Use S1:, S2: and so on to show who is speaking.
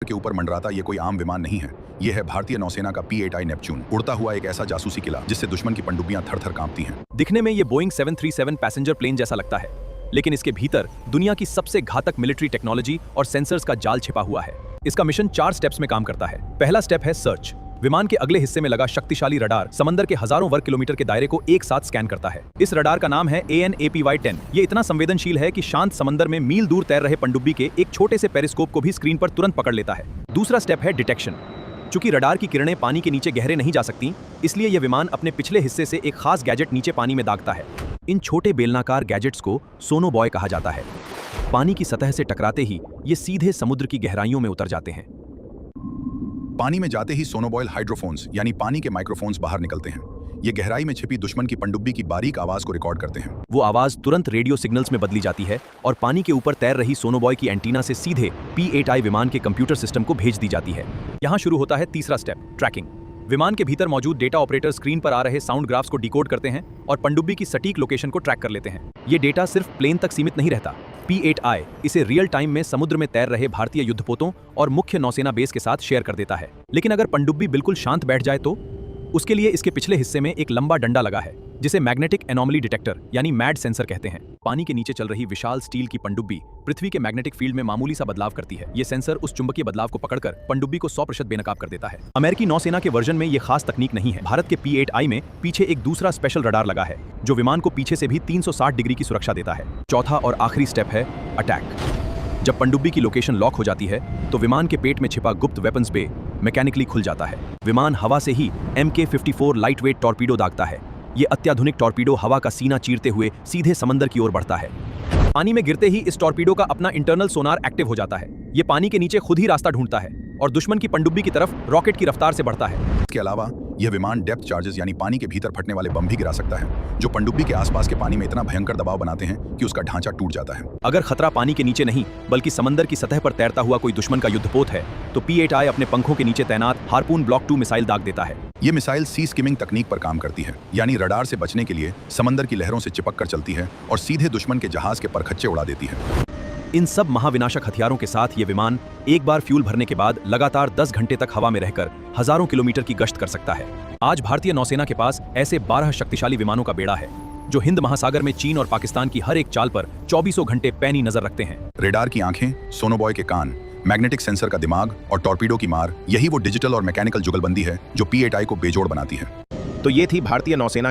S1: के ऊपर मंडराता ये कोई आम विमान नहीं है। ये है भारतीय नौसेना का P-8I नेपच्यून, उड़ता हुआ एक ऐसा जासूसी किला जिससे दुश्मन की पनडुब्बियां थर-थर कांपती हैं।
S2: दिखने में ये बोइंग 737 पैसेंजर प्लेन जैसा लगता है, लेकिन इसके भीतर दुनिया की सबसे घातक मिलिट्री टेक्नोलॉजी और सेंसर्स का जाल छिपा हुआ है। इसका मिशन 4 स्टेप्स में काम करता है। पहला स्टेप है सर्च। विमान के अगले हिस्से में लगा शक्तिशाली रडार समंदर के हजारों वर्ग किलोमीटर के दायरे को एक साथ स्कैन करता है। इस रडार का नाम है AN/APY-10। ये इतना संवेदनशील है कि शांत समंदर में मील दूर तैर रहे पनडुब्बी के एक छोटे से पेरिस्कोप को भी स्क्रीन पर तुरंत पकड़ लेता है। दूसरा स्टेप है डिटेक्शन। चूंकि रडार की किरणें पानी के नीचे गहरे नहीं जा सकती, इसलिए यह विमान अपने पिछले हिस्से से एक खास गैजेट नीचे पानी में दागता है। इन छोटे बेलनाकार गैजेट्स को सोनोबॉय कहा जाता है। पानी की सतह से टकराते ही ये सीधे समुद्र की गहराइयों में उतर जाते हैं।
S1: पानी में जाते ही सोनोबॉयल हाइड्रोफोन्स यानी पानी के माइक्रोफोन्स बाहर निकलते हैं। ये गहराई में छिपी दुश्मन की पनडुब्बी की बारीक आवाज को रिकॉर्ड करते हैं।
S2: वो आवाज तुरंत रेडियो सिग्नल्स में बदली जाती है और पानी के ऊपर तैर रही सोनोबॉय की एंटीना से सीधे P-8I विमान के कंप्यूटर सिस्टम को भेज दी जाती है। यहाँ शुरू होता है तीसरा स्टेप, ट्रैकिंग। विमान के भीतर मौजूद डेटा ऑपरेटर स्क्रीन पर आ रहे साउंड ग्राफ्स को डिकोड करते हैं और पनडुब्बी की सटीक लोकेशन को ट्रैक कर लेते हैं। ये डेटा सिर्फ प्लेन तक सीमित नहीं रहता। P-8I इसे रियल टाइम में समुद्र में तैर रहे भारतीय युद्धपोतों और मुख्य नौसेना बेस के साथ शेयर कर देता है। लेकिन अगर पनडुब्बी बिल्कुल शांत बैठ जाए तो उसके लिए इसके पिछले हिस्से में एक लंबा डंडा लगा है, जिसे मैग्नेटिक एनोमली डिटेक्टर यानी मैड सेंसर कहते हैं। पानी के नीचे चल रही विशाल स्टील की पनडुब्बी पृथ्वी के मैग्नेटिक फील्ड में मामूली सा बदलाव करती है। ये सेंसर उस चुंबकीय बदलाव को पकड़कर पनडुब्बी को 100% बेनकाब कर देता है। अमेरिकी नौसेना के वर्जन में ये खास तकनीक नहीं है। भारत के P-8I में पीछे एक दूसरा स्पेशल रडार लगा है, जो विमान को पीछे से भी 360 डिग्री की सुरक्षा देता है। चौथा और आखिरी स्टेप है अटैक। जब पनडुब्बी की लोकेशन लॉक हो जाती है तो विमान के पेट में छिपा गुप्त वेपन्स बे मैकेनिकली खुल जाता है। विमान हवा से ही MK-54 लाइटवेट टॉर्पीडो दागता है। ये अत्याधुनिक टॉर्पीडो हवा का सीना चीरते हुए सीधे समंदर की ओर बढ़ता है। पानी में गिरते ही इस टॉर्पीडो का अपना इंटरनल सोनार एक्टिव हो जाता है। ये पानी के नीचे खुद ही रास्ता ढूंढता है और दुश्मन की पनडुब्बी की तरफ रॉकेट की रफ्तार से बढ़ता है।
S1: इसके अलावा यह विमान डेप्थ चार्जेस यानी पानी के भीतर फटने वाले बम भी गिरा सकता है, जो पनडुब्बी के आसपास के पानी में इतना भयंकर दबाव बनाते हैं कि उसका ढांचा टूट जाता है।
S2: अगर खतरा पानी के नीचे नहीं बल्कि समंदर की सतह पर तैरता हुआ कोई दुश्मन का युद्धपोत है तो P-8I अपने पंखों के नीचे तैनात हार्पून ब्लॉक 2 मिसाइल दाग देता है।
S1: ये मिसाइल सी स्किमिंग तकनीक पर काम करती है, यानी रडार से बचने के लिए समंदर की लहरों से चिपक कर चलती है और सीधे दुश्मन के जहाज के परखच्चे उड़ा देती है।
S2: इन सब महाविनाशक हथियारों के साथ ये विमान एक बार फ्यूल भरने के बाद लगातार 10 घंटे तक हवा में रहकर हजारों किलोमीटर की गश्त कर सकता है। आज भारतीय नौसेना के पास ऐसे 12 शक्तिशाली विमानों का बेड़ा है, जो हिंद महासागर में चीन और पाकिस्तान की हर एक चाल पर 24 घंटे पैनी नजर रखते हैं।
S1: रेडार की आंखें, सोनोबॉय के कान, मैग्नेटिक सेंसर का दिमाग और टॉर्पीडो की मार, यही वो डिजिटल और मैकेनिकल जुगलबंदी है जो P-8I को बेजोड़ बनाती है।
S3: तो ये थी भारतीय नौसेना